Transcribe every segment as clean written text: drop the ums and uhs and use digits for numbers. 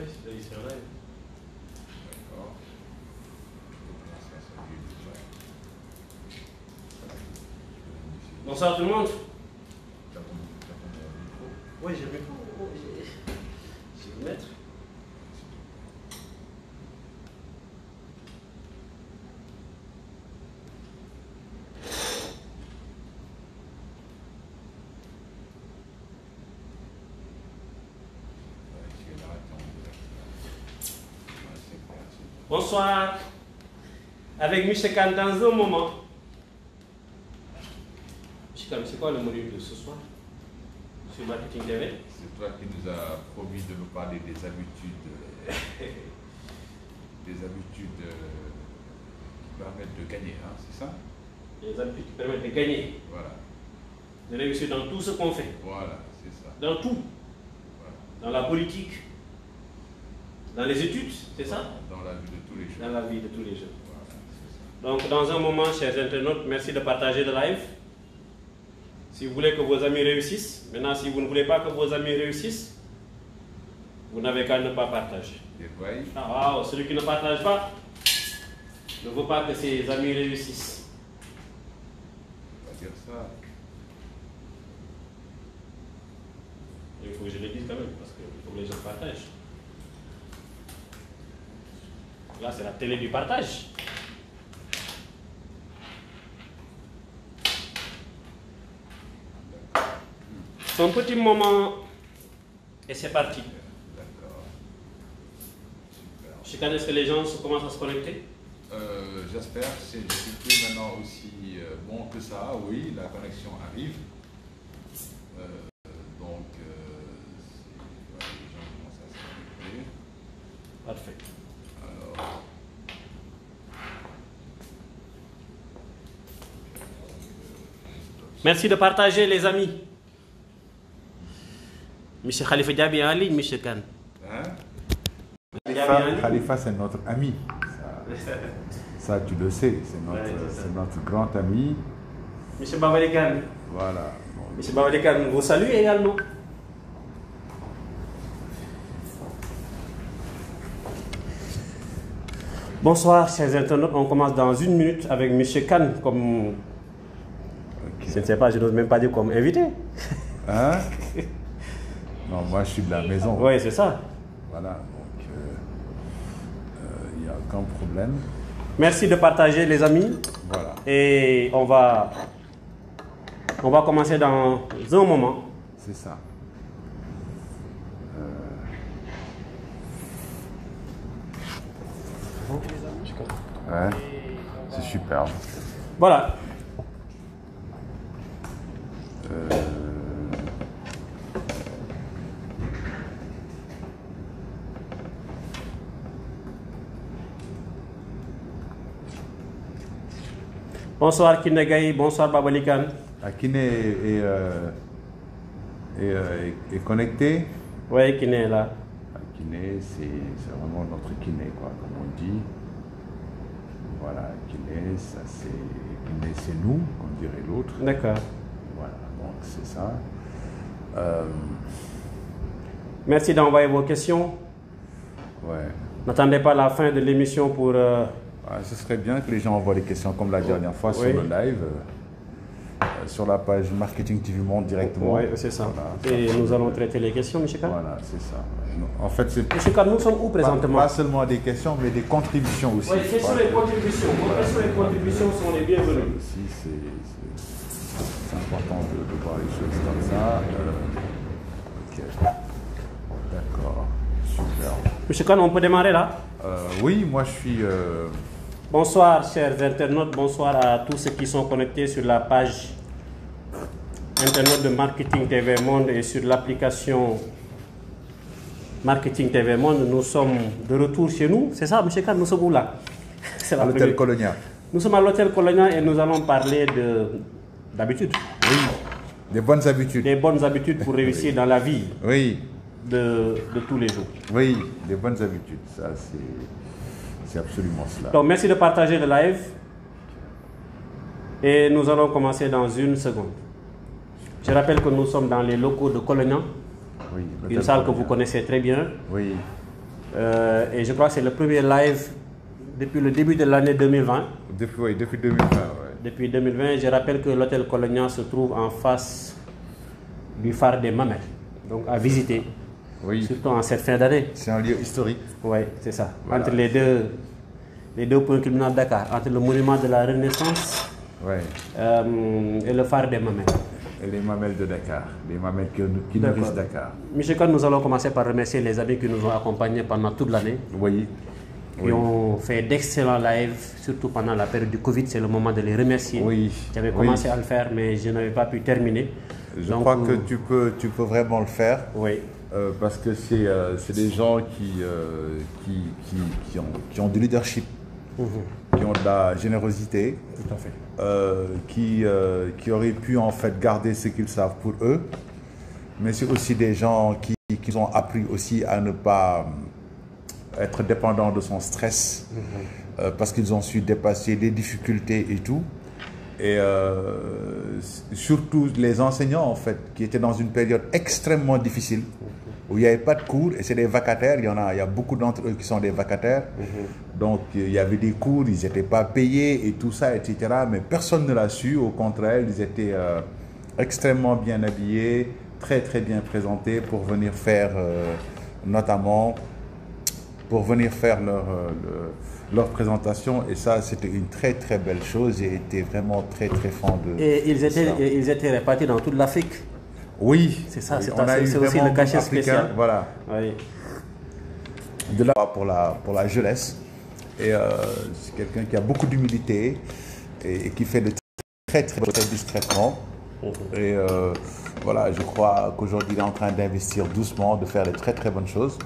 c'est en live. D'accord. Bonsoir tout le monde. Oui, je vais le mettre. Bonsoir. Avec M. Khan dans un moment. M. Khan, c'est quoi le module de ce soir sur Marketing TV? C'est toi qui nous as promis de nous parler des habitudes, qui permettent de gagner, hein, c'est ça? Les habitudes qui permettent de gagner. Voilà. De réussir dans tout ce qu'on fait. Voilà, c'est ça. Dans tout. Voilà. Dans la politique. Dans les études, c'est ça? Dans la vie de tous les jours. Dans la vie de tous les jours. Voilà, c'est ça. Donc, dans un moment, chers internautes, merci de partager le live. Si vous voulez que vos amis réussissent, maintenant, si vous ne voulez pas que vos amis réussissent, vous n'avez qu'à ne pas partager. Ah, wow, celui qui ne partage pas ne veut pas que ses amis réussissent. On va dire ça. Il faut que je le dise quand même, parce qu'il faut que les gens partagent. Là, c'est la télé du partage. Un petit moment et c'est parti. D'accord. Super. Est-ce que les gens commencent à se connecter? J'espère. Je ne suis plus maintenant aussi bon que ça. Oui, la connexion arrive. Donc, les gens commencent à se connecter. Parfait. Alors, merci de partager, les amis. Monsieur Khalifa Diaby est en ligne, Monsieur Khan. hein? Khalifa, c'est notre ami. Ça, tu le sais, c'est notre grand ami. Monsieur Babali Khan. Voilà. Monsieur Babali Khan vous salue également. Bonsoir, chers internautes. On commence dans une minute avec Monsieur Khan comme... Okay. Je ne sais pas, je n'ose même pas dire comme invité. Hein? Non, moi je suis de la maison. Oui, c'est ça. Voilà, donc il n'y a aucun problème. Merci de partager, les amis. Voilà. Et on va commencer dans un moment. C'est ça. Ouais, c'est superbe. Voilà. Bonsoir Kiné Gaye, bonsoir Babali Khan. Kiné est connecté. Oui, Kiné est là. Kiné, c'est vraiment notre Kiné, quoi, comme on dit. Voilà, Kiné, ça c'est nous, comme dirait l'autre. D'accord. Voilà, donc c'est ça. Merci d'envoyer vos questions. Ouais. N'attendez pas la fin de l'émission pour... ce serait bien que les gens envoient des questions comme la dernière fois sur le live, sur la page Marketing TV Monde directement. Oui, c'est ça. Voilà, et nous allons traiter les questions, M. Khan. Voilà, c'est ça. En fait, c'est... M. Khan, nous sommes où présentement? Pas seulement des questions, mais des contributions aussi. Oui, quelles sont les contributions? Vos questions et contributions sont les bienvenues. Aussi, c'est important de voir les choses comme ça. Ok. D'accord. Super. M. Khan, on peut démarrer là? Oui, moi je suis... Bonsoir chers internautes, bonsoir à tous ceux qui sont connectés sur la page internet de Marketing TV Monde et sur l'application Marketing TV Monde. Nous sommes de retour chez nous, c'est ça M. Khan, nous sommes où là? À l'hôtel Colonia. Nous sommes à l'hôtel Colonia et nous allons parler d'habitudes. Oui, des bonnes habitudes. Des bonnes habitudes pour réussir dans la vie. Oui. De tous les jours. Oui, des bonnes habitudes, ça c'est absolument cela. Donc merci de partager le live et nous allons commencer dans une seconde. Je rappelle que nous sommes dans les locaux de Colonia, oui, une salle que vous connaissez très bien. Oui. Et je crois que c'est le premier live depuis le début de l'année 2020. Depuis 2020, ouais. Depuis 2020, je rappelle que l'hôtel Colonia se trouve en face du phare des Mamelles, donc à visiter, Oui. surtout en cette fin d'année. C'est un lieu historique. Oui, c'est ça. Voilà. Entre les deux points culminants de Dakar, entre le monument de la Renaissance Ouais. et le phare des Mamelles. Et les mamelles de Dakar, les mamelles qui nourrissent Dakar. Monsieur Kane, nous allons commencer par remercier les amis qui nous ont accompagnés pendant toute l'année. Oui. Qui ont fait d'excellents lives, surtout pendant la période du Covid. C'est le moment de les remercier. Oui. J'avais commencé à le faire, mais je n'avais pas pu terminer. Je crois que tu peux vraiment le faire. Oui. Parce que c'est des gens qui ont du leadership, qui ont de la générosité, Tout à fait. qui auraient pu en fait garder ce qu'ils savent pour eux. Mais c'est aussi des gens qui ont appris aussi à ne pas être dépendants de son stress, parce qu'ils ont su dépasser les difficultés et tout. Et surtout les enseignants en fait, qui étaient dans une période extrêmement difficile, où il n'y avait pas de cours, et c'est des vacataires, il y a beaucoup d'entre eux qui sont des vacataires. Donc il y avait des cours, ils n'étaient pas payés et tout ça, etc. Mais personne ne l'a su, au contraire, ils étaient extrêmement bien habillés, très très bien présentés pour venir faire notamment pour venir faire leur présentation, et ça c'était une très très belle chose. J'ai été vraiment très très fan de Et ils étaient répartis dans toute l'Afrique. Oui, C'est ça, oui, c'est aussi le cachet spécial. Voilà. Oui. De là pour la jeunesse. Et c'est quelqu'un qui a beaucoup d'humilité et qui fait de très discrètement. Et voilà, je crois qu'aujourd'hui il est en train d'investir doucement, de faire de très très bonnes choses.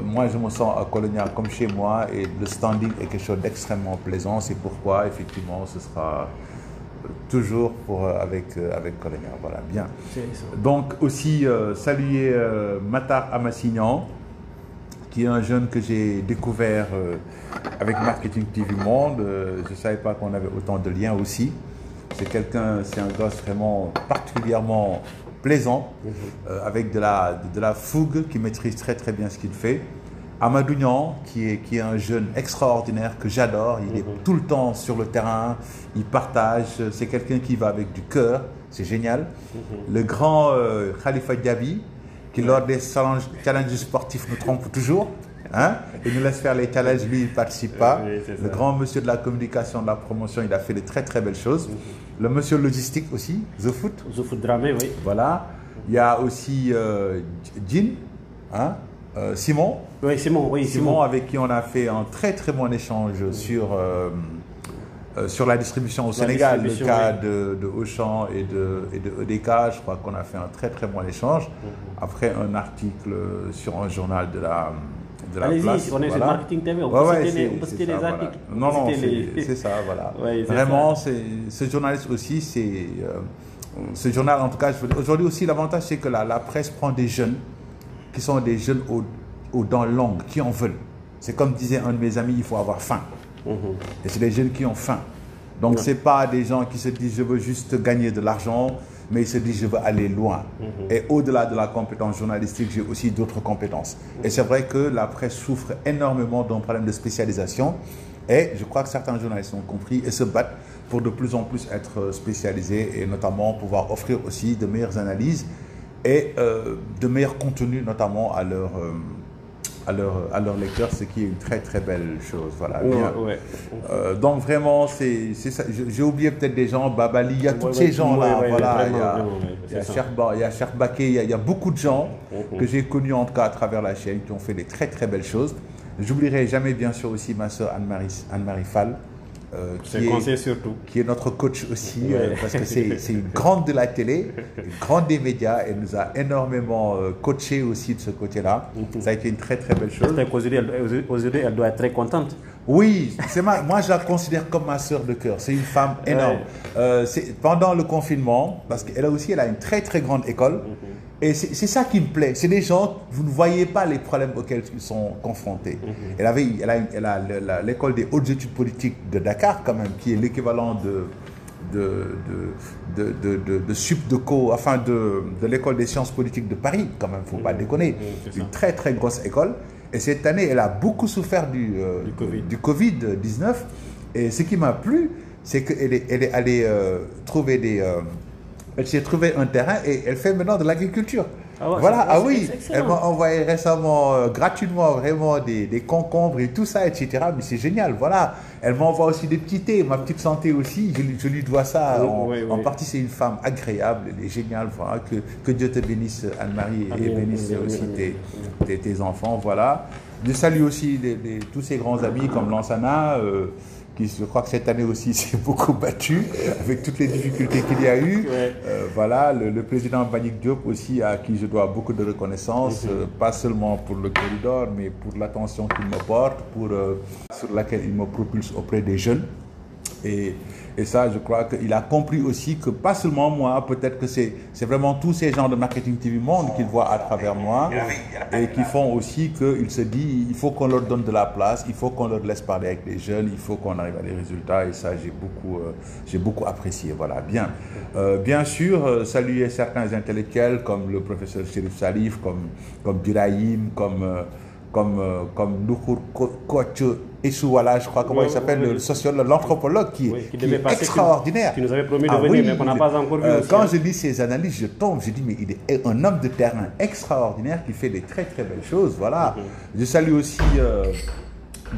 Moi je me sens à Colonia comme chez moi, et le standing est quelque chose d'extrêmement plaisant. C'est pourquoi effectivement ce sera toujours avec Colonia. Voilà, bien. Donc aussi saluer Matar Amassignan, qui est un jeune que j'ai découvert avec Marketing TV Monde. Je ne savais pas qu'on avait autant de liens aussi. C'est un gosse vraiment particulièrement plaisant, avec de la fougue, qui maîtrise très très bien ce qu'il fait. Amadou Niang, qui est un jeune extraordinaire que j'adore. Il est tout le temps sur le terrain, il partage, c'est quelqu'un qui va avec du cœur, c'est génial. Le grand Khalifa Diaby, qui lors des challenges sportifs nous trompe toujours, hein, et nous laisse faire les challenges, lui il ne participe pas. Oui, le grand monsieur de la communication, de la promotion, il a fait de très très belles choses. Le monsieur logistique aussi, Zofoot Dramé, oui. Voilà. Il y a aussi Jean, hein, Simon. Oui, Simon, avec qui on a fait un très très bon échange sur la distribution au Sénégal, le cas de Auchan et de EDK. Je crois qu'on a fait un très très bon échange. Après un article sur un journal de la place. On est sur Marketing TV, on peut citer les articles. Voilà. Non, c'est ça, voilà. Ouais, vraiment, ce journaliste aussi, ce journal, en tout cas, aujourd'hui aussi, l'avantage, c'est que la presse prend des jeunes qui sont des jeunes aux dents longues, qui en veulent. C'est comme disait un de mes amis, il faut avoir faim. Et c'est des jeunes qui ont faim. Donc, ce n'est pas des gens qui se disent, je veux juste gagner de l'argent, mais ils se disent, je veux aller loin. Et au-delà de la compétence journalistique, j'ai aussi d'autres compétences. Et c'est vrai que la presse souffre énormément d'un problème de spécialisation. Et je crois que certains journalistes ont compris et se battent pour de plus en plus être spécialisés, et notamment pouvoir offrir aussi de meilleures analyses et de meilleurs contenus, notamment à leurs lecteurs, ce qui est une très très belle chose. Voilà. Donc vraiment, c'est ça. J'ai oublié peut-être des gens, Babali, il y a tous ces gens-là. Voilà, il y a Cheikh Baké, il y a beaucoup de gens que j'ai connus en tout cas à travers la chaîne, qui ont fait des très très belles choses. J'oublierai jamais bien sûr aussi ma soeur Anne-Marie Fall, qui est notre coach aussi, parce que c'est une grande de la télé, une grande des médias. Elle nous a énormément coaché aussi de ce côté-là. Ça a été une très très belle chose. Aujourd'hui, elle doit être très contente. Oui, moi je la considère comme ma sœur de cœur. C'est une femme énorme. Pendant le confinement, parce qu'elle aussi, elle a une très très grande école. Et c'est ça qui me plaît. C'est des gens, vous ne voyez pas les problèmes auxquels ils sont confrontés. Elle a l'école des hautes études politiques de Dakar, quand même, qui est l'équivalent de SUPDECO, enfin de l'école des sciences politiques de Paris, quand même, il ne faut pas déconner. Une très très grosse école. Et cette année, elle a beaucoup souffert du Covid-19. Et ce qui m'a plu, c'est qu'elle est allée trouver elle s'est trouvé un terrain et elle fait maintenant de l'agriculture. Ah ouais, voilà, ah oui, elle m'a envoyé récemment gratuitement vraiment des concombres et tout ça, etc. Mais c'est génial, voilà. Elle m'envoie aussi des petits thés, ma petite santé aussi, je lui dois ça. En partie, c'est une femme agréable, elle est géniale. Voilà. Que Dieu te bénisse, Anne-Marie, et bénisse aussi tes enfants, voilà. Je salue aussi tous ses grands amis comme Lansana, qui je crois que cette année aussi s'est beaucoup battu avec toutes les difficultés qu'il y a eu. Voilà, le président Mbagnick Diop aussi, à qui je dois beaucoup de reconnaissance, pas seulement pour le corridor, mais pour l'attention qu'il me porte, sur laquelle il me propulse auprès des jeunes. Et ça, je crois qu'il a compris aussi que pas seulement moi, peut-être que c'est vraiment tous ces gens de Marketing TV Monde qu'il voit à travers moi et qui font aussi qu'il se dit il faut qu'on leur donne de la place, il faut qu'on leur laisse parler avec les jeunes, il faut qu'on arrive à des résultats et ça, j'ai beaucoup apprécié. Voilà, bien. Bien sûr, saluer certains intellectuels comme le professeur Chérif Salif, comme Birahim, comme Nukhur Koch Essouala, je crois, comment il s'appelle, le sociologue, l'anthropologue qui est extraordinaire. Qui nous avait promis de venir, mais qu'on n'a pas encore vu aussi. Quand je lis ses analyses, je tombe, je dis, mais il est un homme de terrain extraordinaire qui fait des très très belles choses, voilà. Je salue aussi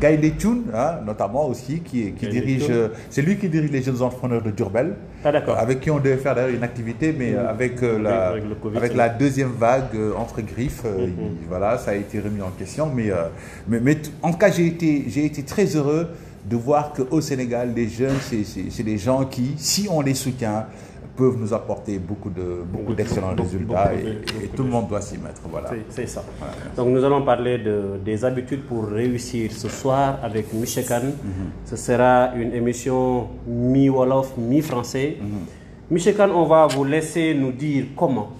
Gaïndé Thioune, notamment aussi, qui dirige, c'est lui qui dirige les jeunes entrepreneurs de Diourbel, avec qui on devait faire d'ailleurs une activité, mais avec la deuxième vague entre griffes, voilà, ça a été remis en question. Mais en tout cas, j'ai été très heureux de voir qu'au Sénégal, les jeunes, c'est des gens qui, si on les soutient, peuvent nous apporter beaucoup d'excellents résultats et tout le monde doit s'y mettre. Voilà. C'est ça. Voilà. Donc nous allons parler des habitudes pour réussir ce soir avec Michel Kane. Ce sera une émission mi-Wolof, mi-français. Michel Kane, on va vous laisser nous dire comment.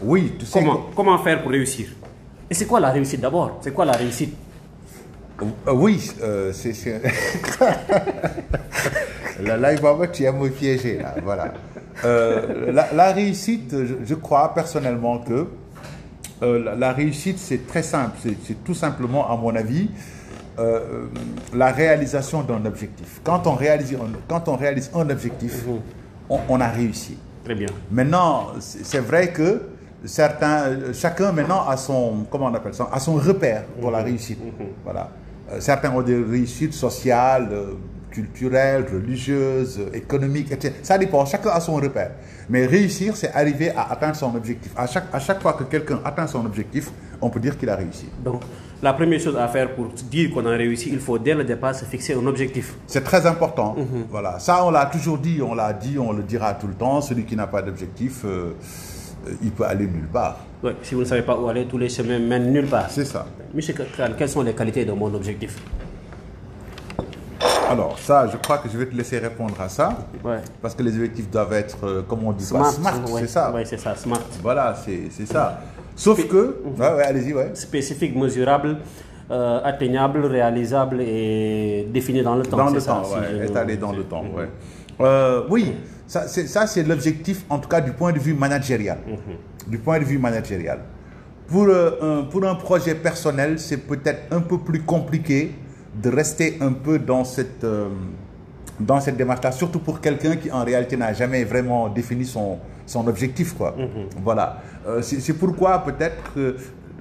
Oui, tu sais. Comment faire pour réussir? Et c'est quoi la réussite d'abord? C'est quoi la réussite? Oui, c'est... Là, tu vas me piéger, là, voilà. La réussite, je crois personnellement que la réussite, c'est très simple. C'est tout simplement, à mon avis, la réalisation d'un objectif. Quand on réalise un objectif, on a réussi. Très bien. Maintenant, c'est vrai que chacun maintenant a son, comment on appelle ça, a son repère pour la réussite. Voilà. Certains ont des réussites sociales, culturelles, religieuses, économiques, etc. Ça dépend, chacun a son repère. Mais réussir, c'est arriver à atteindre son objectif. À chaque fois que quelqu'un atteint son objectif, on peut dire qu'il a réussi. Donc, la première chose à faire pour dire qu'on a réussi, il faut dès le départ se fixer un objectif. C'est très important. Voilà. Ça, on l'a toujours dit, on le dira tout le temps. Celui qui n'a pas d'objectif, il peut aller nulle part. Ouais, si vous ne savez pas où aller, tous les chemins mènent nulle part. C'est ça. Michel Kane, quelles sont les qualités de mon objectif? Alors ça, je crois que je vais te laisser répondre à ça. Parce que les objectifs doivent être, comme on dit, smart, c'est ça. Oui, c'est ça, smart. Voilà, c'est ça. Sauf que, allez-y, spécifique, mesurable, atteignable, réalisable et défini dans le temps. Dans le temps, étalé dans le temps, oui, ça c'est l'objectif, en tout cas du point de vue managérial. Du point de vue managérial. Pour un projet personnel, c'est peut-être un peu plus compliqué de rester un peu dans cette démarche-là, surtout pour quelqu'un qui en réalité n'a jamais vraiment défini son objectif, quoi. Voilà. C'est pourquoi peut-être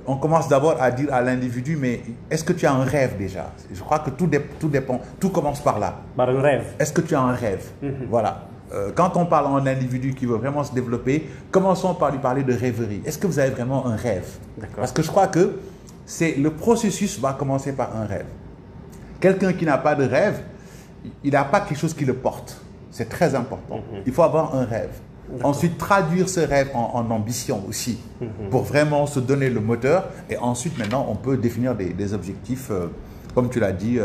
on commence d'abord à dire à l'individu, mais est-ce que tu as un rêve déjà? Je crois que tout dépend, tout commence par là. Par un rêve. Est-ce que tu as un rêve? Voilà. Quand on parle à un individu qui veut vraiment se développer, commençons par lui parler de rêverie. Est-ce que vous avez vraiment un rêve? Parce que je crois que le processus va commencer par un rêve. Quelqu'un qui n'a pas de rêve, il n'a pas quelque chose qui le porte. C'est très important. Il faut avoir un rêve. Ensuite, traduire ce rêve en ambition aussi, pour vraiment se donner le moteur. Et ensuite, maintenant, on peut définir des objectifs, comme tu l'as dit,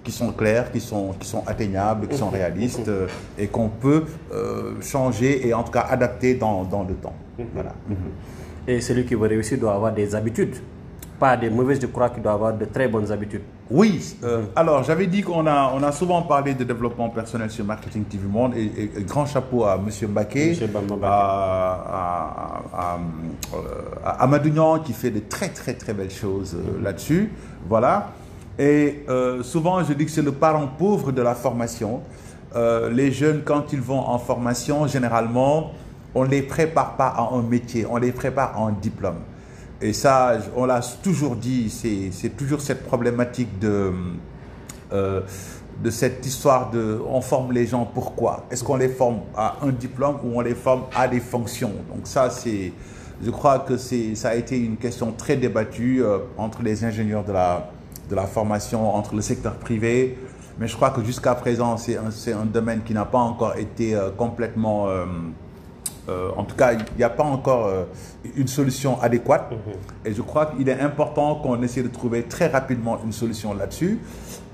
qui sont clairs, qui sont atteignables, qui sont réalistes, et qu'on peut changer et en tout cas adapter dans le temps. Voilà. Et celui qui veut réussir doit avoir des habitudes. Pas des mauvaises, je crois qu'il doit avoir de très bonnes habitudes. Oui, alors j'avais dit qu'on a souvent parlé de développement personnel sur Marketing TV Monde et grand chapeau à M. Mbaké, à Amadou Niang qui fait de très belles choses là-dessus. Voilà. Et souvent je dis que c'est le parent pauvre de la formation. Les jeunes, quand ils vont en formation, généralement, on ne les prépare pas à un métier, on les prépare à un diplôme. Et ça, on l'a toujours dit, c'est toujours cette problématique de cette histoire de on forme les gens pourquoi? Est-ce qu'on les forme à un diplôme ou on les forme à des fonctions? Donc ça, je crois que ça a été une question très débattue entre les ingénieurs de la formation, entre le secteur privé. Mais je crois que jusqu'à présent, c'est un domaine qui n'a pas encore été complètement... en tout cas, il n'y a pas encore une solution adéquate. Et je crois qu'il est important qu'on essaie de trouver très rapidement une solution là-dessus.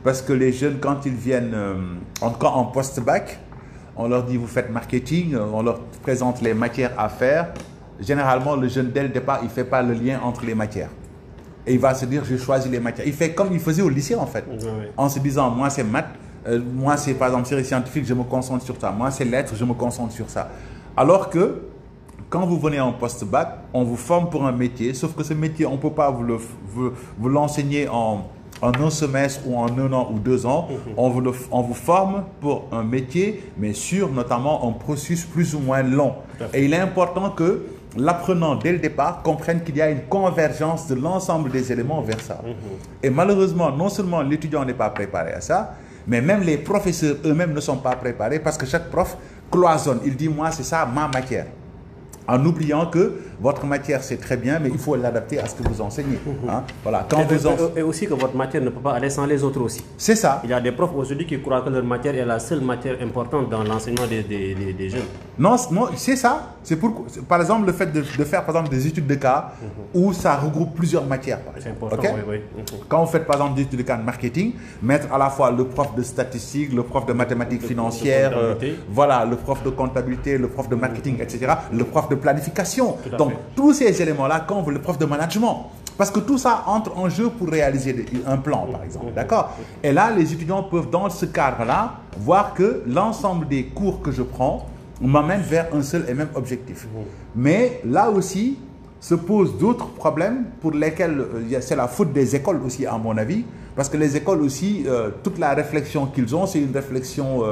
Parce que les jeunes, quand ils viennent, en tout cas en post-bac, on leur dit vous faites marketing, on leur présente les matières à faire. Généralement, le jeune, dès le départ, il ne fait pas le lien entre les matières. Et il va se dire, je choisis les matières. Il fait comme il faisait au lycée, en fait. En se disant, moi, c'est maths. Moi, c'est par exemple série scientifique, je me concentre sur ça. Moi, c'est lettres, je me concentre sur ça. Alors que, quand vous venez en post-bac, on vous forme pour un métier, sauf que ce métier, on ne peut pas vous l'enseigner en un semestre ou en 1 an ou 2 ans. On vous forme pour un métier, mais sur notamment un processus plus ou moins long. Et il est important que l'apprenant, dès le départ, comprenne qu'il y a une convergence de l'ensemble des éléments vers ça. Et malheureusement, non seulement l'étudiant n'est pas préparé à ça, mais même les professeurs eux-mêmes ne sont pas préparés parce que chaque prof cloisonne. Il dit, moi, c'est ça ma matière. En oubliant que votre matière, c'est très bien, mais il faut l'adapter à ce que vous enseignez. Hein? Voilà. Et aussi que votre matière ne peut pas aller sans les autres aussi. C'est ça. Il y a des profs aujourd'hui qui croient que leur matière est la seule matière importante dans l'enseignement des jeunes. Non, c'est ça. C'est pour, par exemple, le fait de faire par exemple des études de cas où ça regroupe plusieurs matières. C'est important, okay? Oui. Quand vous faites par exemple des études de cas de marketing, mettre à la fois le prof de statistique, le prof de mathématiques financières, voilà, le prof de comptabilité, le prof de marketing, etc., le prof de planification. Donc, tous ces éléments-là, quand vous le prof de management, parce que tout ça entre en jeu pour réaliser un plan, par exemple. D'accord? Et là, les étudiants peuvent, dans ce cadre-là, voir que l'ensemble des cours que je prends m'amène vers un seul et même objectif. Mais là aussi, se posent d'autres problèmes pour lesquels c'est la faute des écoles aussi, à mon avis. Parce que les écoles aussi, toute la réflexion qu'ils ont, c'est une réflexion...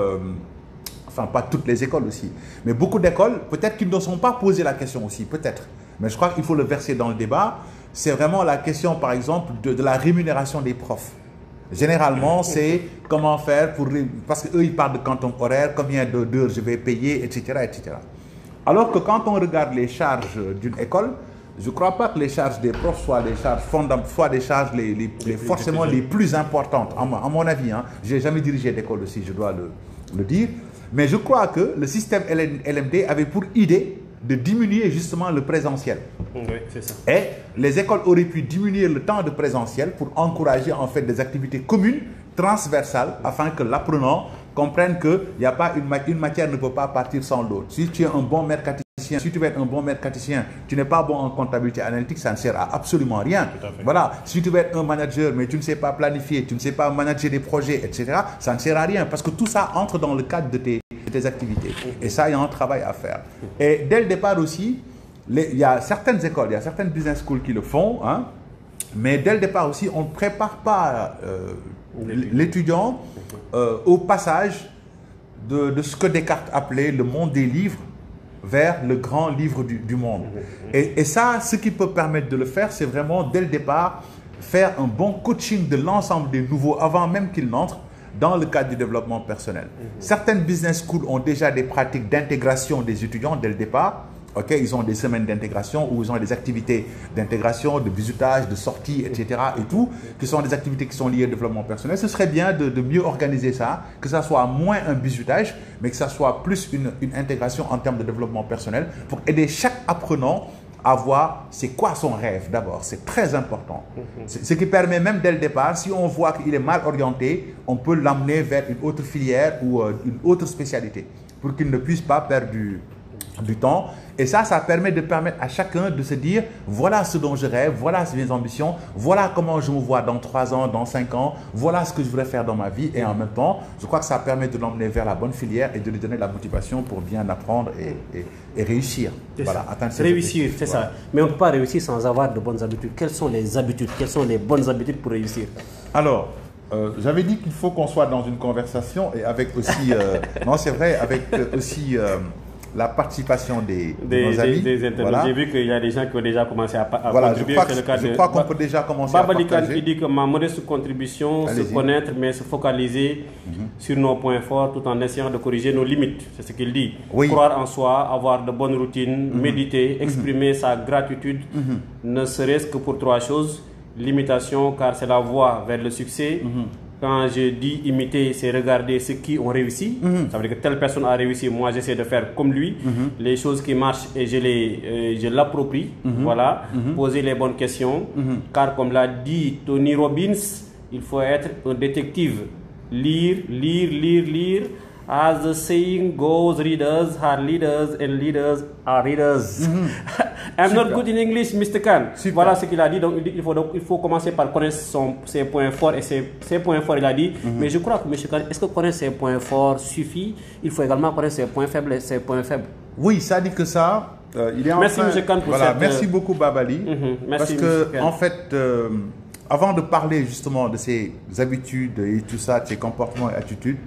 Enfin, pas toutes les écoles aussi, mais beaucoup d'écoles, peut-être qu'ils ne se sont pas posé la question aussi, peut-être. Mais je crois qu'il faut le verser dans le débat. C'est vraiment la question, par exemple, de la rémunération des profs. Généralement, c'est comment faire pour... Parce qu'eux, ils parlent de quantum horaire, combien d'heures je vais payer, etc., etc. Alors que quand on regarde les charges d'une école, je ne crois pas que les charges des profs soient des charges fondamentales, soient des charges forcément les plus importantes, à mon avis. Hein. Je n'ai jamais dirigé d'école aussi, je dois le dire. Mais je crois que le système LMD avait pour idée de diminuer justement le présentiel. Oui, c'est ça. Et les écoles auraient pu diminuer le temps de présentiel pour encourager en fait des activités communes, transversales, afin que l'apprenant comprenne que une matière ne peut pas partir sans l'autre. Si tu es un bon mercaticien, si tu veux être un bon mercaticien, tu n'es pas bon en comptabilité analytique, ça ne sert à absolument rien. Voilà. Si tu veux être un manager, mais tu ne sais pas planifier, tu ne sais pas manager des projets, etc., ça ne sert à rien parce que tout ça entre dans le cadre de tes activités. Et ça, il y a un travail à faire. Et dès le départ aussi, il y a certaines écoles, il y a certaines business schools qui le font, hein, mais dès le départ aussi, on ne prépare pas l'étudiant au passage de ce que Descartes appelait le monde des livres vers le grand livre du monde. Et ça, ce qui peut permettre de le faire, c'est vraiment dès le départ faire un bon coaching de l'ensemble des nouveaux avant même qu'ils n'entrent dans le cadre du développement personnel. Certaines business schools ont déjà des pratiques d'intégration des étudiants dès le départ. Okay, ils ont des semaines d'intégration où ils ont des activités d'intégration, de visitage, de sortie, etc. et tout, qui sont des activités qui sont liées au développement personnel. Ce serait bien de mieux organiser ça, que ça soit moins un bisutage, mais que ça soit plus une intégration en termes de développement personnel pour aider chaque apprenant à voir c'est quoi son rêve d'abord. C'est très important. Ce qui permet même dès le départ, si on voit qu'il est mal orienté, on peut l'amener vers une autre filière ou une autre spécialité pour qu'il ne puisse pas perdre du temps. Et ça permet de permettre à chacun de se dire, voilà ce dont je rêve, voilà mes ambitions, voilà comment je me vois dans 3 ans, dans 5 ans, voilà ce que je voudrais faire dans ma vie. Et en même temps, je crois que ça permet de l'emmener vers la bonne filière et de lui donner la motivation pour bien apprendre et réussir. Voilà, atteindre ses réussir, c'est ça. Mais on ne peut pas réussir sans avoir de bonnes habitudes. Quelles sont les habitudes? Quelles sont les bonnes habitudes pour réussir? Alors, j'avais dit qu'il faut qu'on soit dans une conversation et avec aussi, non c'est vrai, avec aussi la participation de nos amis. Des internautes. Voilà. J'ai vu qu'il y a des gens qui ont déjà commencé à contribuer. Je crois qu'on peut déjà commencer à partager. Baba Likan qui dit que ma modeste contribution, se connaître mais se focaliser sur nos points forts tout en essayant de corriger nos limites. C'est ce qu'il dit. Oui. Croire en soi, avoir de bonnes routines, méditer, exprimer sa gratitude, ne serait-ce que pour 3 choses. Limitation, car c'est la voie vers le succès. Quand je dis imiter, c'est regarder ceux qui ont réussi. Ça veut dire que telle personne a réussi, moi j'essaie de faire comme lui. Les choses qui marchent et je l'approprie. Voilà. Poser les bonnes questions. Car comme l'a dit Tony Robbins, il faut être un détective. Lire, lire, lire, lire. As the saying goes, readers are leaders and leaders are readers. I'm not good in English, Mr. Khan. Voilà ce qu'il a dit. Donc il faut commencer par connaître ses points forts. Et ses points forts, il a dit. Mais je crois que M. Khan, est-ce que connaître ses points forts suffit? Il faut également connaître ses points faibles et ses points faibles. Oui, ça dit que ça. Il est merci, M. Khan, pour cette... Merci beaucoup, Babali. Merci, parce que, en fait, avant de parler justement de ses habitudes et tout ça, de ses comportements et attitudes,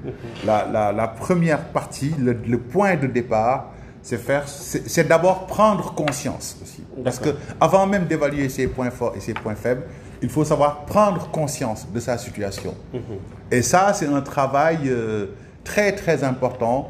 la première partie, le point de départ, c'est d'abord prendre conscience aussi. Parce que avant même d'évaluer ses points forts et ses points faibles, il faut savoir prendre conscience de sa situation. Et ça, c'est un travail très très important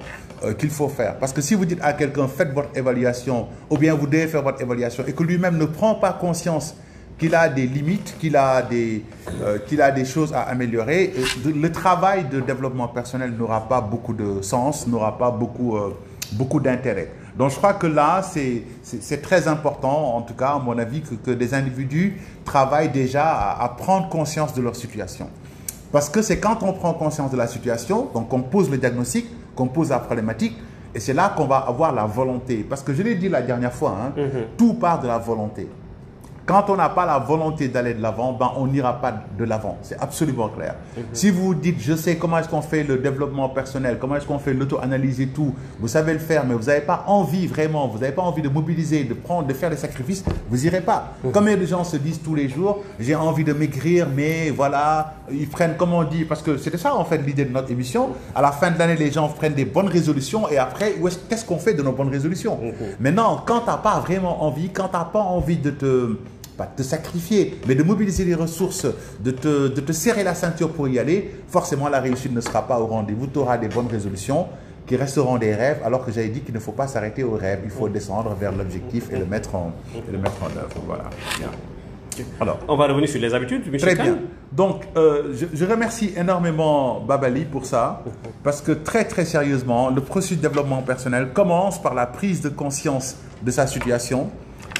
qu'il faut faire. Parce que si vous dites à quelqu'un, faites votre évaluation, ou bien vous devez faire votre évaluation, et que lui-même ne prend pas conscience qu'il a des limites, qu'il a des choses à améliorer, le travail de développement personnel n'aura pas beaucoup de sens, n'aura pas beaucoup d'intérêt. Donc je crois que là, c'est très important, en tout cas à mon avis, que des individus travaillent déjà à prendre conscience de leur situation. Parce que c'est quand on prend conscience de la situation, donc on pose le diagnostic, qu'on pose la problématique, et c'est là qu'on va avoir la volonté. Parce que je l'ai dit la dernière fois, tout part de la volonté. Quand on n'a pas la volonté d'aller de l'avant, ben on n'ira pas de l'avant. C'est absolument clair. Si vous dites, je sais comment est-ce qu'on fait le développement personnel, comment est-ce qu'on fait l'auto-analyse et tout, vous savez le faire, mais vous n'avez pas envie vraiment, vous n'avez pas envie de mobiliser, de faire des sacrifices, vous n'irez pas. Combien de gens se disent tous les jours, j'ai envie de maigrir, mais voilà, ils prennent, comme on dit, parce que c'était ça en fait l'idée de notre émission, à la fin de l'année, les gens prennent des bonnes résolutions et après, qu'est-ce qu'on fait de nos bonnes résolutions? Maintenant, quand tu n'as pas vraiment envie, quand tu n'as pas envie de te sacrifier, mais de mobiliser les ressources, de te serrer la ceinture pour y aller, forcément la réussite ne sera pas au rendez-vous. Tu auras des bonnes résolutions qui resteront des rêves, alors que j'avais dit qu'il ne faut pas s'arrêter aux rêves, il faut descendre vers l'objectif et le mettre en œuvre. Voilà. Bien. Alors, on va revenir sur les habitudes. Très bien. Donc, je remercie énormément Babali pour ça, parce que très très sérieusement, le processus de développement personnel commence par la prise de conscience de sa situation.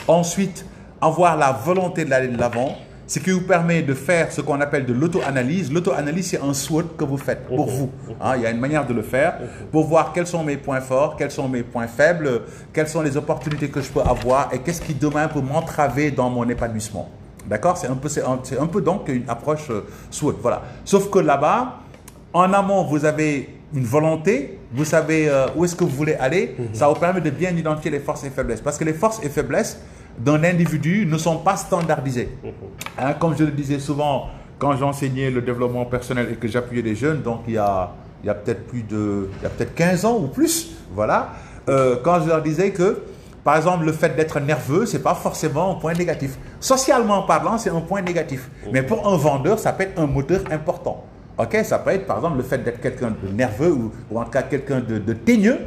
Ensuite, avoir la volonté d'aller de l'avant, ce qui vous permet de faire ce qu'on appelle de l'auto-analyse. L'auto-analyse, c'est un SWOT que vous faites pour vous. Il y a une manière de le faire pour voir quels sont mes points forts, quels sont mes points faibles, quelles sont les opportunités que je peux avoir et qu'est-ce qui demain peut m'entraver dans mon épanouissement. D'accord? C'est un peu donc une approche SWOT. Voilà. Sauf que là-bas, en amont, vous avez une volonté, vous savez où est-ce que vous voulez aller. Ça vous permet de bien identifier les forces et faiblesses. Parce que les forces et faiblesses d'un individu ne sont pas standardisés. Comme je le disais souvent quand j'enseignais le développement personnel et que j'appuyais les jeunes, donc il y a peut-être 15 ans ou plus, voilà, quand je leur disais que, par exemple, le fait d'être nerveux, ce n'est pas forcément un point négatif. Socialement parlant, c'est un point négatif. Mais pour un vendeur, ça peut être un moteur important. Okay, ça peut être par exemple le fait d'être quelqu'un de nerveux ou en tout cas quelqu'un de teigneux.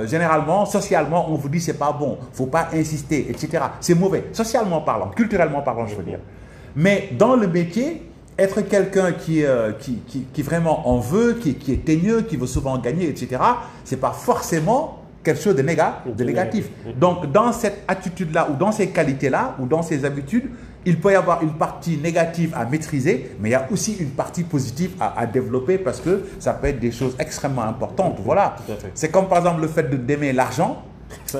Généralement, socialement, on vous dit c'est pas bon, faut pas insister, etc. C'est mauvais, socialement parlant, culturellement parlant, je veux dire. Mais dans le métier, être quelqu'un qui vraiment en veut, qui est teigneux, qui veut souvent gagner, etc., c'est pas forcément quelque chose de négatif. Donc, dans cette attitude-là, ou dans ces qualités-là, ou dans ces habitudes, il peut y avoir une partie négative à maîtriser, mais il y a aussi une partie positive à développer parce que ça peut être des choses extrêmement importantes. Voilà. C'est comme par exemple le fait d'aimer l'argent.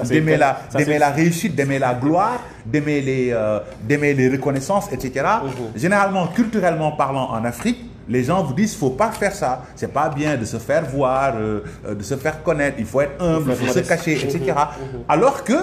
d'aimer la réussite, d'aimer la gloire, d'aimer les reconnaissances, etc. Généralement, culturellement parlant en Afrique, les gens vous disent, il ne faut pas faire ça. Ce n'est pas bien de se faire voir, de se faire connaître. Il faut être humble, il faut se cacher, etc. Alors que,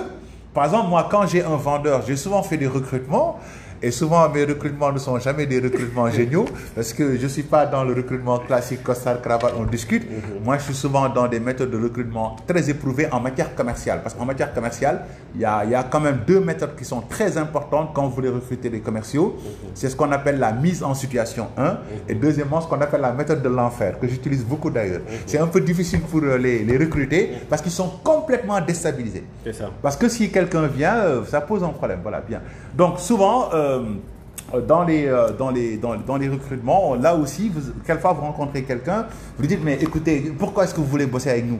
par exemple, moi, quand j'ai un vendeur, j'ai souvent fait des recrutements. Et souvent, mes recrutements ne sont jamais des recrutements géniaux parce que je ne suis pas dans le recrutement classique, costard, cravate, on discute. Moi, je suis souvent dans des méthodes de recrutement très éprouvées en matière commerciale. Parce qu'en matière commerciale, il y a quand même deux méthodes qui sont très importantes quand vous voulez recruter des commerciaux. C'est ce qu'on appelle la mise en situation 1 et deuxièmement, ce qu'on appelle la méthode de l'enfer, que j'utilise beaucoup d'ailleurs. C'est un peu difficile pour les recruter parce qu'ils sont complètement déstabilisés. C'est ça. Parce que si quelqu'un vient, ça pose un problème. Voilà, bien. Donc, souvent, dans les recrutements, là aussi, quelquefois vous rencontrez quelqu'un, vous lui dites, mais écoutez, pourquoi est-ce que vous voulez bosser avec nous?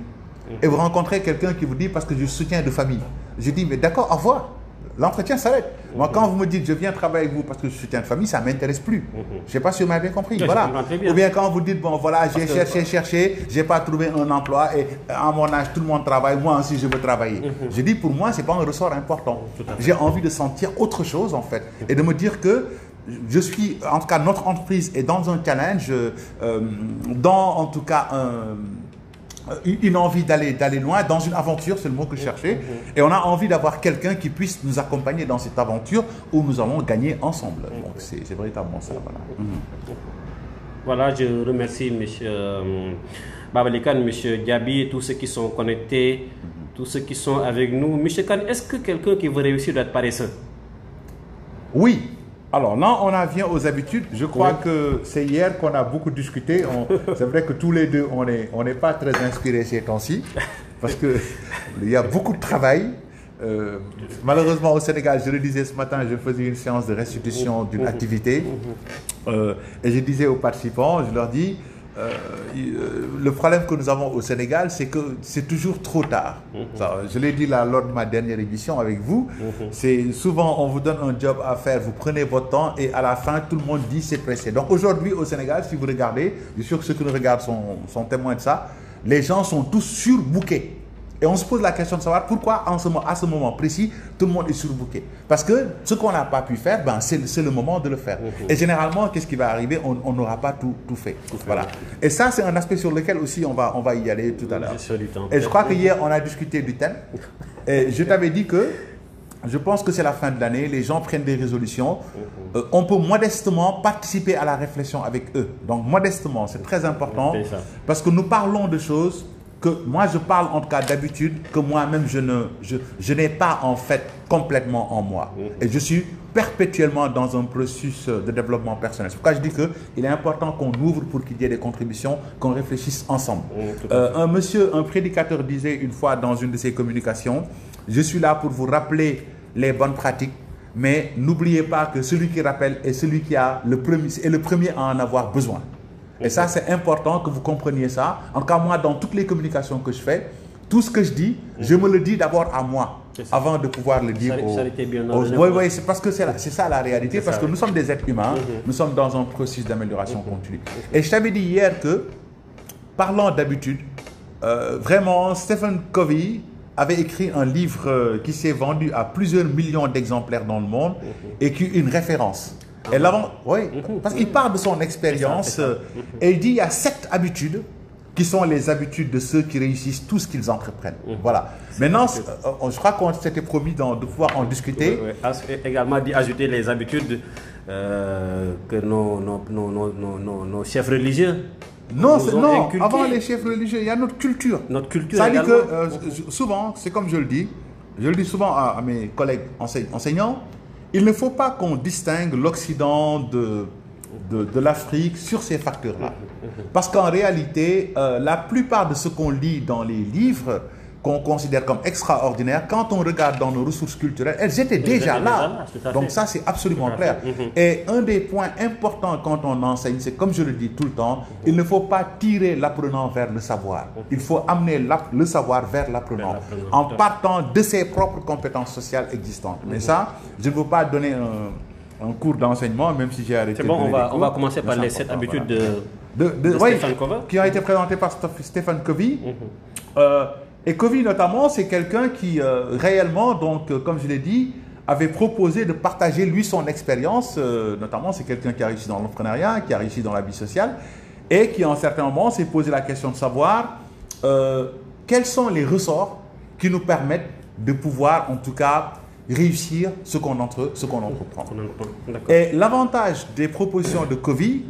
Et vous rencontrez quelqu'un qui vous dit, parce que je soutiens de famille. Je dis, mais d'accord, au revoir. L'entretien s'arrête. Moi, quand vous me dites, je viens travailler avec vous parce que je soutiens de famille, ça ne m'intéresse plus. Je ne sais pas si vous m'avez bien compris. Voilà. Ou bien quand vous dites, bon, voilà, j'ai cherché, je n'ai pas trouvé un emploi et à mon âge, tout le monde travaille, moi aussi, je veux travailler. Je dis, pour moi, ce n'est pas un ressort important. J'ai envie de sentir autre chose, en fait. Et de me dire que je suis, en tout cas, notre entreprise est dans un challenge, dans, en tout cas, une envie d'aller loin, dans une aventure, c'est le mot que je cherchais, et on a envie d'avoir quelqu'un qui puisse nous accompagner dans cette aventure où nous allons gagner ensemble. Donc c'est véritablement ça. Voilà. Voilà, je remercie M. Baba Kane, M. Diaby et tous ceux qui sont connectés, tous ceux qui sont avec nous. M. Kane, est-ce que quelqu'un qui veut réussir doit être paresseux? Oui. Alors là, on en vient aux habitudes. Je crois que c'est hier qu'on a beaucoup discuté. C'est vrai que tous les deux, on n'est pas très inspirés ces temps-ci parce qu'il y a beaucoup de travail. Malheureusement, au Sénégal, je le disais ce matin, je faisais une séance de restitution d'une activité et je disais aux participants, je leur dis, le problème que nous avons au Sénégal, c'est que c'est toujours trop tard. Ça, je l'ai dit là lors de ma dernière émission avec vous. C'est souvent on vous donne un job à faire, vous prenez votre temps et à la fin tout le monde dit c'est pressé. Donc aujourd'hui au Sénégal, si vous regardez, je suis sûr que ceux qui nous regardent sont témoins de ça, les gens sont tous surbookés. Et on se pose la question de savoir pourquoi à ce moment précis, tout le monde est surbooké. Parce que ce qu'on n'a pas pu faire, ben, c'est le moment de le faire. Et généralement, qu'est-ce qui va arriver? On n'aura pas tout fait. Voilà. Et ça, c'est un aspect sur lequel aussi on va y aller tout à l'heure. Et je crois que hier, on a discuté du thème. Et je t'avais dit que je pense que c'est la fin de l'année, les gens prennent des résolutions. On peut modestement participer à la réflexion avec eux. Donc modestement, c'est très important. Parce que nous parlons de choses que moi je parle en tout cas d'habitude, que moi-même je n'ai pas en fait complètement en moi. Et je suis perpétuellement dans un processus de développement personnel. C'est pourquoi je dis qu'il est important qu'on ouvre pour qu'il y ait des contributions, qu'on réfléchisse ensemble. Un prédicateur disait une fois dans une de ses communications, je suis là pour vous rappeler les bonnes pratiques, mais n'oubliez pas que celui qui rappelle est celui qui est le premier à en avoir besoin. Et ça, c'est important que vous compreniez ça. En tout cas, moi, dans toutes les communications que je fais, tout ce que je dis, je me le dis d'abord à moi, avant de pouvoir le dire Oui, c'est parce que c'est ça la réalité, parce que nous sommes des êtres humains, nous sommes dans un processus d'amélioration continue. Et je t'avais dit hier que, parlant d'habitude, vraiment, Stephen Covey avait écrit un livre qui s'est vendu à plusieurs millions d'exemplaires dans le monde et qui est une référence. Et là, oui, parce qu'il parle de son expérience et il dit il y a 7 habitudes qui sont les habitudes de ceux qui réussissent tout ce qu'ils entreprennent. Voilà. Maintenant, je crois qu'on s'était promis de pouvoir en discuter. Également d'ajouter les habitudes que nos chefs religieux. Non, avant les chefs religieux, il y a notre culture. Notre culture. Ça dit que souvent, c'est comme je le dis souvent à mes collègues enseignants, il ne faut pas qu'on distingue l'Occident de l'Afrique sur ces facteurs-là. Parce qu'en réalité, la plupart de ce qu'on lit dans les livres, qu'on considère comme extraordinaires, quand on regarde dans nos ressources culturelles, elles étaient déjà là. Donc ça, c'est absolument clair. Et un des points importants quand on enseigne, c'est comme je le dis tout le temps, il ne faut pas tirer l'apprenant vers le savoir. Il faut amener le savoir vers l'apprenant, en partant de ses propres compétences sociales existantes. Mais ça, je ne veux pas donner un cours d'enseignement, même si j'ai arrêté. C'est bon, on va commencer par les 7 habitudes de Stephen Covey, qui ont été présentées par Stephen Covey. Et Covid notamment, c'est quelqu'un qui réellement, donc comme je l'ai dit, avait proposé de partager lui son expérience. Notamment, c'est quelqu'un qui a réussi dans l'entrepreneuriat, qui a réussi dans la vie sociale et qui, en certains moments, s'est posé la question de savoir quels sont les ressorts qui nous permettent de pouvoir, en tout cas, réussir ce qu'on entreprend. Et l'avantage des propositions de Covey,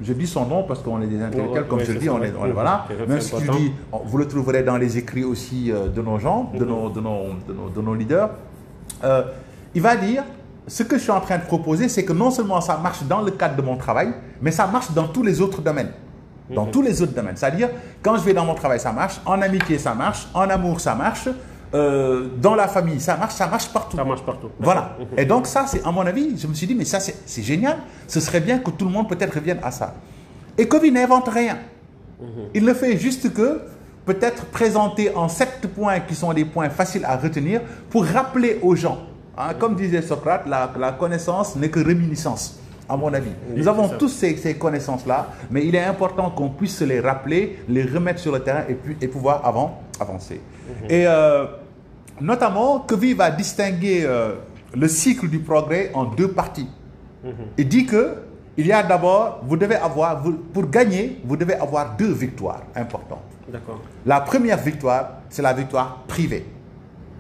je dis son nom parce qu'on est des intellectuels, comme je le dis, on est voilà. Même si je dis, vous le trouverez dans les écrits aussi de nos gens, de nos leaders. Il va dire, ce que je suis en train de proposer, c'est que non seulement ça marche dans le cadre de mon travail, mais ça marche dans tous les autres domaines. Dans tous les autres domaines. C'est-à-dire, quand je vais dans mon travail, ça marche. En amitié, ça marche. En amour, ça marche. Dans la famille, ça marche partout. Ça marche partout. Voilà. Et donc ça, c'est à mon avis, je me suis dit, mais ça, c'est génial. Ce serait bien que tout le monde peut-être revienne à ça. Et Covey n'invente rien. Il ne fait juste que peut-être présenter en 7 points qui sont des points faciles à retenir pour rappeler aux gens. Hein, comme disait Socrate, la connaissance n'est que réminiscence, à mon avis. Nous avons tous ces connaissances-là, mais il est important qu'on puisse se les rappeler, les remettre sur le terrain et pouvoir avancer. Et notamment, Covey va distinguer le cycle du progrès en 2 parties. Il dit que il y a d'abord, pour gagner, vous devez avoir 2 victoires importantes. D'accord. La première victoire, c'est la victoire privée.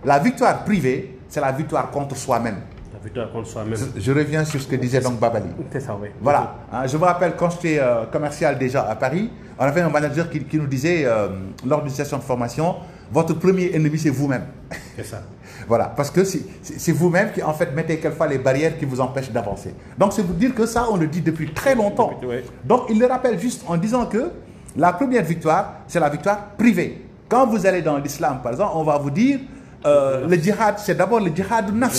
La victoire privée, c'est la victoire contre soi-même. La victoire contre soi-même. Je reviens sur ce que disait donc Babali. C'est ça, oui. Voilà. Hein, je me rappelle quand j'étais commercial déjà à Paris, on avait un manager qui nous disait, lors d'une session de formation, votre premier ennemi, c'est vous-même. C'est ça. Voilà, parce que c'est vous-même qui en fait mettez quelquefois les barrières qui vous empêchent d'avancer. Donc c'est pour dire que ça, on le dit depuis très longtemps. Oui. Donc il le rappelle juste en disant que la première victoire, c'est la victoire privée. Quand vous allez dans l'islam, par exemple, on va vous dire, le djihad, c'est d'abord le djihad du nafs.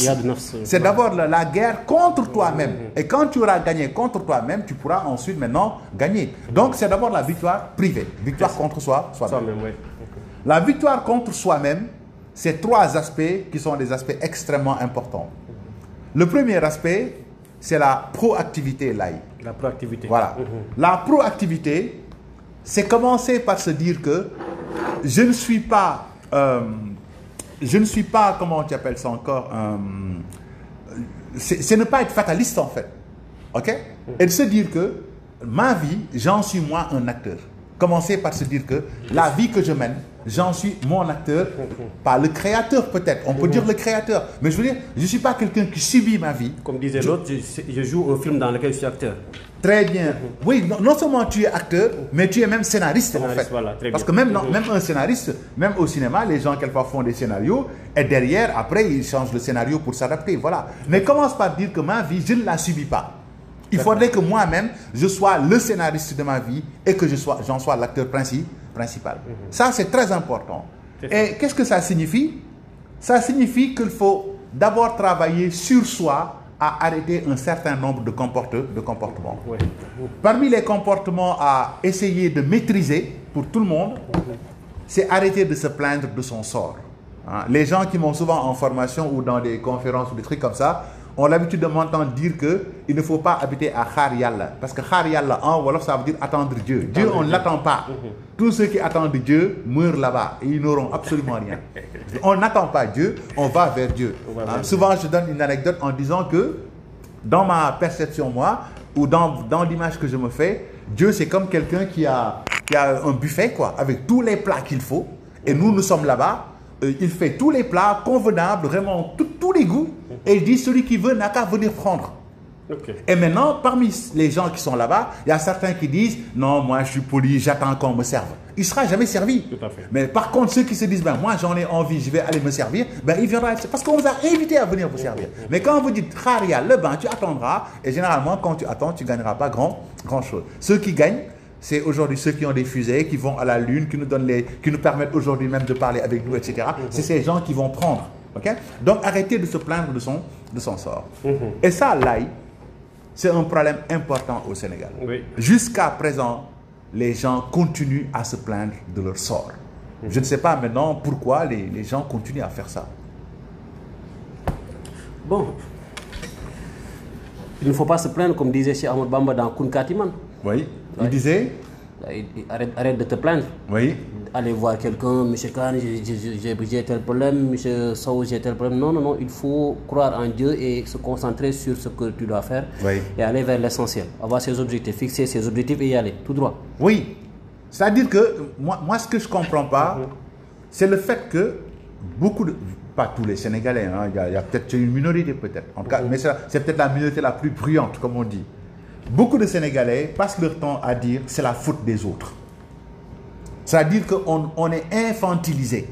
C'est d'abord la guerre contre toi-même. Et quand tu auras gagné contre toi-même, tu pourras ensuite maintenant gagner. Donc c'est d'abord la victoire privée. Victoire contre soi-même. Oui. La victoire contre soi-même, c'est 3 aspects qui sont des aspects extrêmement importants. Le premier aspect, c'est la proactivité laïque. La proactivité. Voilà. La proactivité, c'est commencer par se dire que je ne suis pas, comment tu appelles ça encore, c'est ne pas être fataliste en fait. Ok? Et de se dire que ma vie, j'en suis moi un acteur. Commencer par se dire que la vie que je mène, j'en suis mon acteur, pas le créateur peut-être, on peut dire le créateur, mais je veux dire, je ne suis pas quelqu'un qui subit ma vie. Comme disait l'autre, je joue un film dans lequel je suis acteur. Très bien. Oui, non seulement tu es acteur, mais tu es même scénariste en fait. Voilà, très parce bien. que même un scénariste, même au cinéma, les gens quelquefois font des scénarios et derrière, après, ils changent le scénario pour s'adapter. Voilà. Mais commence par dire que ma vie, je ne la subis pas. Il faudrait que moi-même, je sois le scénariste de ma vie et que j'en sois l'acteur principal. Ça, c'est très important. Et qu'est-ce que ça signifie? Ça signifie qu'il faut d'abord travailler sur soi à arrêter un certain nombre de comportements. Oui. Parmi les comportements à essayer de maîtriser pour tout le monde, c'est arrêter de se plaindre de son sort. Hein? Les gens qui m'ont souvent en formation ou dans des conférences ou des trucs comme ça, ont l'habitude de m'entendre dire qu'il ne faut pas habiter à Khar Yalla. Parce que Khar Yalla, en Wolof, ça veut dire attendre Dieu. Dieu, on ne l'attend pas. Tous ceux qui attendent Dieu meurent là-bas et ils n'auront absolument rien. On n'attend pas Dieu, on va vers Dieu. Souvent, je donne une anecdote en disant que, dans ma perception, moi, ou dans l'image que je me fais, Dieu, c'est comme quelqu'un qui a un buffet, quoi, avec tous les plats qu'il faut. Et nous sommes là-bas. Il fait tous les plats convenables, vraiment tous les goûts. Et il dit, celui qui veut n'a qu'à venir prendre. Okay. Et maintenant, parmi les gens qui sont là-bas, il y a certains qui disent, non, moi je suis poli, j'attends qu'on me serve. Il ne sera jamais servi. Tout à fait. Mais par contre, ceux qui se disent, ben, moi j'en ai envie, je vais aller me servir, ben, il viendra. Parce qu'on vous a invité à venir vous servir. Mais quand vous dites, Kharia, le bain, tu attendras. Et généralement, quand tu attends, tu ne gagneras pas grand-chose. Ceux qui gagnent, c'est aujourd'hui ceux qui ont des fusées, qui vont à la Lune, qui nous permettent aujourd'hui même de parler avec nous, etc. C'est ces gens qui vont prendre. Okay? Donc, arrêtez de se plaindre de son sort. Et ça, là, c'est un problème important au Sénégal. Oui. Jusqu'à présent, les gens continuent à se plaindre de leur sort. Je ne sais pas maintenant pourquoi les gens continuent à faire ça. Bon, il ne faut pas se plaindre, comme disait Cheikh Ahmad Bamba dans Kun Katiman. Oui, il disait, Arrête de te plaindre. Oui. Aller voir quelqu'un, monsieur Khan, j'ai tel problème, monsieur Sow, j'ai tel problème. Non, non, non, il faut croire en Dieu et se concentrer sur ce que tu dois faire et aller vers l'essentiel. Avoir ses objectifs, fixer ses objectifs et y aller, tout droit. Oui. C'est-à-dire que moi, ce que je ne comprends pas, c'est le fait que beaucoup de... Pas tous les Sénégalais, hein, il y a peut-être une minorité peut-être. En tout cas, mais c'est peut-être la minorité la plus bruyante, comme on dit. Beaucoup de Sénégalais passent leur temps à dire c'est la faute des autres. C'est-à-dire qu'on est infantilisé.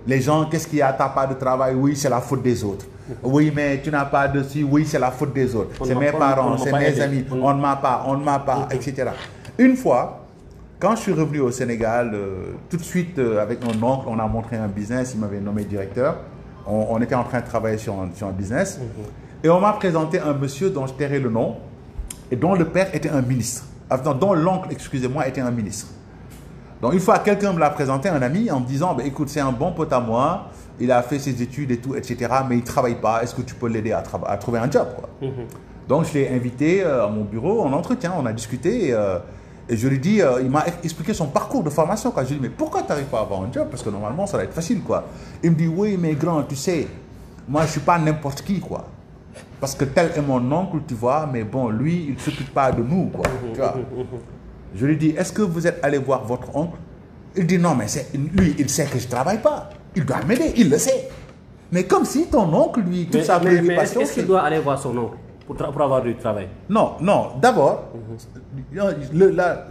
Les gens, qu'est-ce qu'il y a, t'as pas de travail, oui, c'est la faute des autres. Oui, mais tu n'as pas de ci, oui, c'est la faute des autres. C'est mes parents, c'est mes amis, on ne m'a pas, etc. Une fois, quand je suis revenu au Sénégal, tout de suite, avec mon oncle, on a montré un business, il m'avait nommé directeur. On était en train de travailler sur un business. Et on m'a présenté un monsieur dont je tairai le nom, et dont le père était un ministre. Enfin, dont l'oncle, excusez-moi, était un ministre. Donc une fois, quelqu'un me l'a présenté, un ami, en me disant, bah, écoute, c'est un bon pote à moi, il a fait ses études et tout, etc., mais il ne travaille pas, est-ce que tu peux l'aider à trouver un job, quoi. Donc je l'ai invité à mon bureau, en entretien, on a discuté, et je lui dis, il m'a expliqué son parcours de formation, quoi. Je lui dis, mais pourquoi tu n'arrives pas à avoir un job? Parce que normalement, ça va être facile, quoi. Il me dit, oui, mais grand, tu sais, moi, je ne suis pas n'importe qui, quoi. Parce que tel est mon oncle, tu vois, mais bon, lui, il ne s'occupe pas de nous, quoi. Tu vois. Je lui dis, est-ce que vous êtes allé voir votre oncle? Il dit, non, mais lui, il sait que je ne travaille pas. Il doit m'aider, il le sait. Mais comme si ton oncle, lui, toute sa préoccupation... Mais est-ce qu'il doit aller voir son oncle pour avoir du travail? Non, non. D'abord,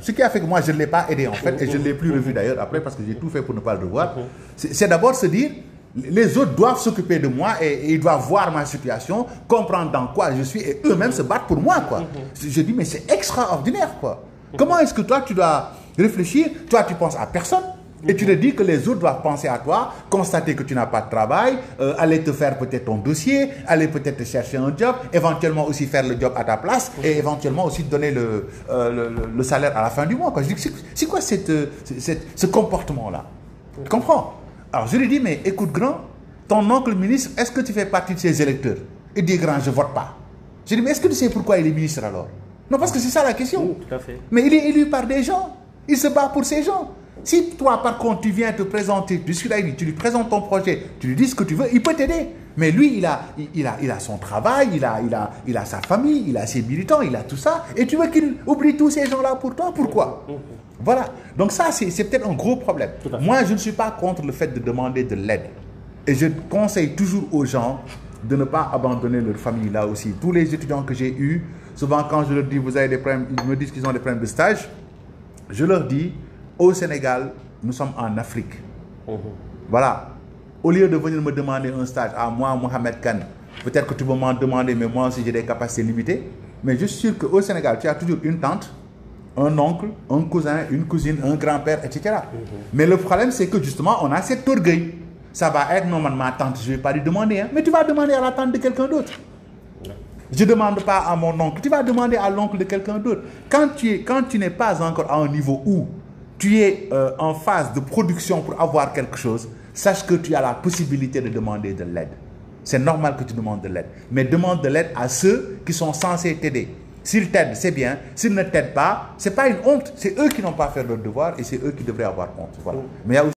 ce qui a fait que moi, je ne l'ai pas aidé, en fait, et je ne l'ai plus revu d'ailleurs après, parce que j'ai tout fait pour ne pas le revoir, c'est d'abord se dire, les autres doivent s'occuper de moi et ils doivent voir ma situation, comprendre dans quoi je suis, et eux-mêmes se battre pour moi, quoi. Je dis, mais c'est extraordinaire, quoi. Comment est-ce que toi, tu dois réfléchir? Toi, tu penses à personne. Et tu te dis que les autres doivent penser à toi, constater que tu n'as pas de travail, aller te faire peut-être ton dossier, aller peut-être te chercher un job, éventuellement aussi faire le job à ta place et éventuellement aussi te donner le salaire à la fin du mois, quoi. Je dis, c'est quoi ce comportement-là? Tu comprends? Alors je lui dis, mais écoute grand, ton oncle ministre, est-ce que tu fais partie de ses électeurs? Il dit, grand, je ne vote pas. Je dis, mais est-ce que tu sais pourquoi il est ministre alors? Non, parce que c'est ça la question. Oui, tout à fait. Mais il est élu par des gens. Il se bat pour ces gens. Si toi, par contre, tu viens te présenter, tu discutes avec lui, tu lui présentes ton projet, tu lui dis ce que tu veux, il peut t'aider. Mais lui, il a son travail, il a sa famille, il a ses militants, il a tout ça. Et tu veux qu'il oublie tous ces gens-là pour toi? Pourquoi? Voilà. Donc ça, c'est peut-être un gros problème. Moi, je ne suis pas contre le fait de demander de l'aide. Et je conseille toujours aux gens de ne pas abandonner leur famille là aussi. Tous les étudiants que j'ai eus, souvent quand je leur dis, vous avez des problèmes, ils me disent qu'ils ont des problèmes de stage. Je leur dis, au Sénégal, nous sommes en Afrique. Voilà. Au lieu de venir me demander un stage à moi, Mohamed Khan, peut-être que tu vas m'en demander, mais moi aussi j'ai des capacités limitées. Mais je suis sûr qu'au Sénégal, tu as toujours une tante, un oncle, un cousin, une cousine, un grand-père, etc. Mais le problème, c'est que justement, on a cet orgueil. Ça va être, non, ma tante, je ne vais pas lui demander, hein, mais tu vas demander à la tante de quelqu'un d'autre. Je ne demande pas à mon oncle, tu vas demander à l'oncle de quelqu'un d'autre. Quand tu n'es pas encore à un niveau où tu es en phase de production pour avoir quelque chose, sache que tu as la possibilité de demander de l'aide. C'est normal que tu demandes de l'aide. Mais demande de l'aide à ceux qui sont censés t'aider. S'ils t'aident, c'est bien. S'ils ne t'aident pas, ce n'est pas une honte. C'est eux qui n'ont pas fait leur devoir et c'est eux qui devraient avoir honte. Voilà. Mais il y a aussi